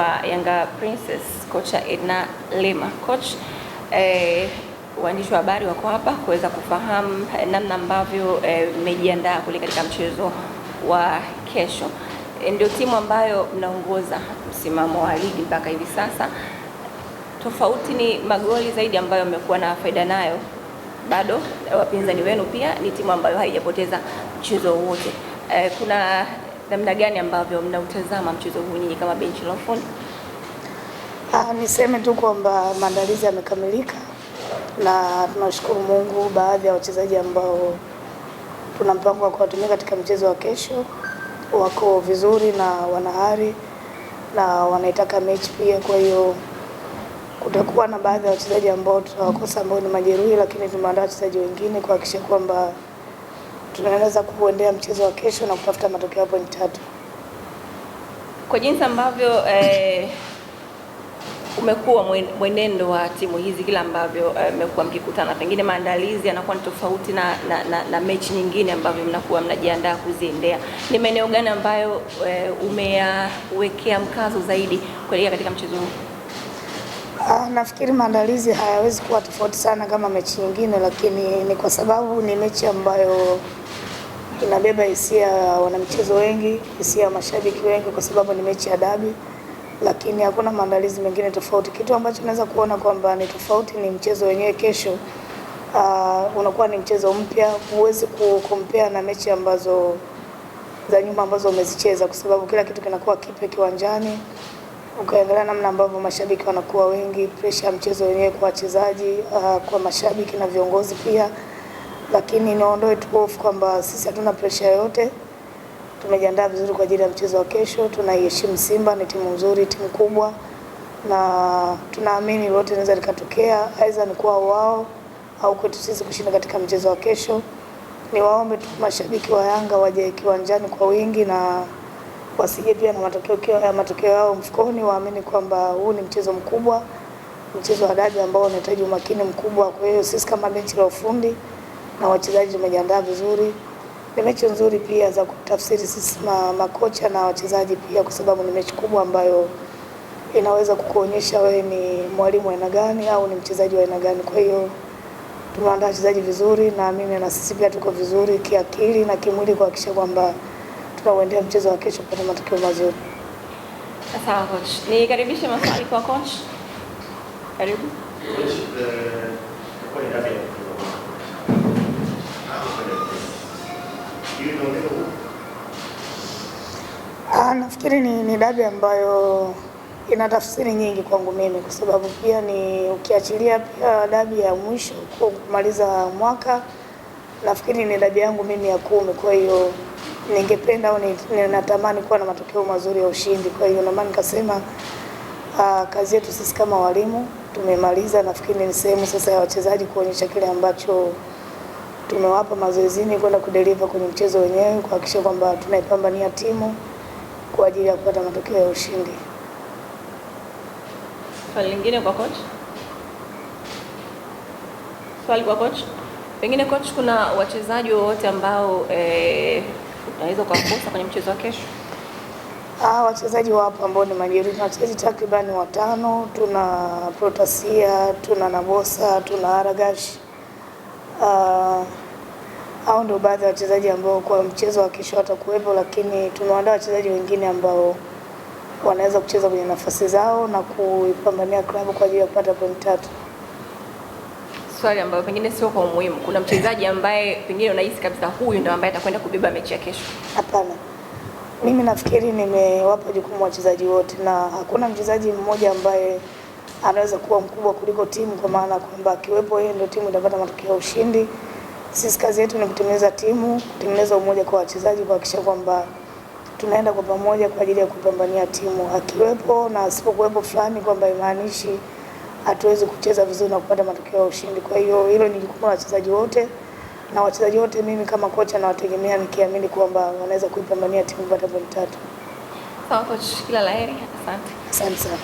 wa Yanga Princess, kocha Edna Lema. Coach, waandishi wa habari wako hapa kuweza kufahamu namna ambavyo mmejiandaa kule katika mchezo wa kesho. Ndio timu ambayo mnaongoza msimamo wa ligi mpaka hivi sasa. Tofauti ni magoli zaidi ambayo mmekuwa na faida nayo. Bado wapinzani wenu pia ni timu ambayo haijapoteza mchezo wote. Kuna namna gani ambavyo mnautazama mchezo huu nyinyi kama benchi la ufundi? Niseme tu kwamba maandalizi yamekamilika na tunashukuru Mungu, baadhi ya wachezaji ambao tuna mpango wa kuwatumia katika mchezo wa kesho wako vizuri na wana hari na wanaitaka mechi pia. Kwa hiyo kutakuwa na baadhi ya wachezaji ambao tutawakosa ambao ni majeruhi, lakini tumeandaa wachezaji wengine kuhakikisha kwamba tunaweza kuendea mchezo wa kesho na kutafuta matokeo ya point 3. Kwa jinsi ambavyo umekuwa mwenendo wa timu hizi kila ambavyo mmekuwa mkikutana, pengine maandalizi yanakuwa ni tofauti na mechi nyingine ambavyo mnakuwa mnajiandaa kuziendea, ni maeneo gani ambayo umeyawekea mkazo zaidi kuelekea katika mchezo huu? Nafikiri maandalizi hayawezi kuwa tofauti sana kama mechi nyingine, lakini ni kwa sababu ni mechi ambayo inabeba hisia ya wanamichezo wengi, hisia ya mashabiki wengi, kwa sababu ni mechi ya dabi, lakini hakuna maandalizi mengine tofauti. Kitu ambacho naweza kuona kwamba ni tofauti ni mchezo wenyewe kesho. Unakuwa ni mchezo mpya, huwezi kukompea na mechi ambazo za nyuma ambazo umezicheza, kwa sababu kila kitu kinakuwa kipya kiwanjani. Ukiangalia namna ambavyo mashabiki wanakuwa wengi, pressure ya mchezo wenyewe kwa wachezaji, kwa mashabiki na viongozi pia. Lakini niondoe tu hofu kwamba sisi hatuna pressure yoyote. Tumejiandaa vizuri kwa ajili ya mchezo wa kesho. Tunaiheshimu Simba, ni timu nzuri, timu kubwa, na tunaamini lolote linaweza likatokea, aidha ni kwa wao au kwetu sisi kushinda katika mchezo wa kesho. Ni waombe tu mashabiki wa Yanga waje kiwanjani kwa wingi na wasije pia na matokeo yao mfukoni. Waamini kwamba huu ni mchezo mkubwa, mchezo wa dabi ambao unahitaji umakini mkubwa. Kwa hiyo sisi kama benchi la ufundi na wachezaji tumejiandaa vizuri. Ni mechi nzuri pia za kutafsiri sisi makocha na wachezaji pia, kwa sababu ni mechi kubwa ambayo inaweza kukuonyesha wewe ni mwalimu wa aina gani au ni mchezaji wa aina gani. Kwa hiyo tumeandaa wachezaji vizuri, na mimi na sisi pia tuko vizuri kiakili na kimwili kuhakikisha kwamba tunauendea mchezo wa kesho kupata matokeo mazuri. Sawa coach. Nikaribishe maswali kwa coach. Karibu. Nafikiri ni dabi ambayo ina tafsiri nyingi kwangu mimi, kwa sababu pia ni ukiachilia pia dabi ya mwisho kumaliza mwaka, nafikiri ni dabi yangu mimi ya 10. Kwa hiyo ningependa au ninatamani kuwa na matokeo mazuri ya ushindi. Kwa hiyo naomba nikasema kazi yetu sisi kama walimu tumemaliza. Nafikiri ni sehemu sasa ya wachezaji kuonyesha kile ambacho tumewapa mazoezini kwenda kudeliver kwenye mchezo wenyewe, kuhakikisha kwamba tunaipambania timu kwa ajili ya kupata matokeo ya ushindi. Swali lingine kwa coach? Swali kwa coach? Pengine coach, kuna wachezaji wote ambao unaweza kuwakosa kwenye mchezo wa kesho? Wachezaji wapo ambao ni majeruhi. Tuna wachezaji takriban 5. Tuna Protasia, tuna Nabosa, tuna Aragash. Hao ndio baadhi ya wachezaji ambao kwa mchezo wa kesho watakuwepo, lakini tumeandaa wachezaji wengine ambao wanaweza kucheza kwenye nafasi zao na kuipambania klabu kwa ajili ya kupata point 3. Swali ambayo pengine sio kwa umuhimu, kuna mchezaji ambaye pengine unahisi kabisa huyu ndio ambaye atakwenda kubeba mechi ya kesho? Hapana. Mimi nafikiri nimewapa jukumu wachezaji wote, na hakuna mchezaji mmoja ambaye anaweza kuwa mkubwa kuliko timu, kwa maana kwamba akiwepo yeye ndio timu itapata matokeo ya ushindi. Sisi kazi yetu ni kutengeneza timu, kutengeneza umoja kwa wachezaji, kuhakikisha kwamba tunaenda kwa pamoja kwa ajili ya kupambania timu. Akiwepo na asipokuwepo fulani kwamba imaanishi hatuwezi kucheza vizuri na kupata matokeo ya ushindi. Kwa hiyo hilo ni jukumu la wachezaji wote, na wachezaji wote mimi kama kocha nawategemea nikiamini kwamba wanaweza kuipambania timu kupata point 3. Sawa coach, kila laheri. Asante. Asante sana.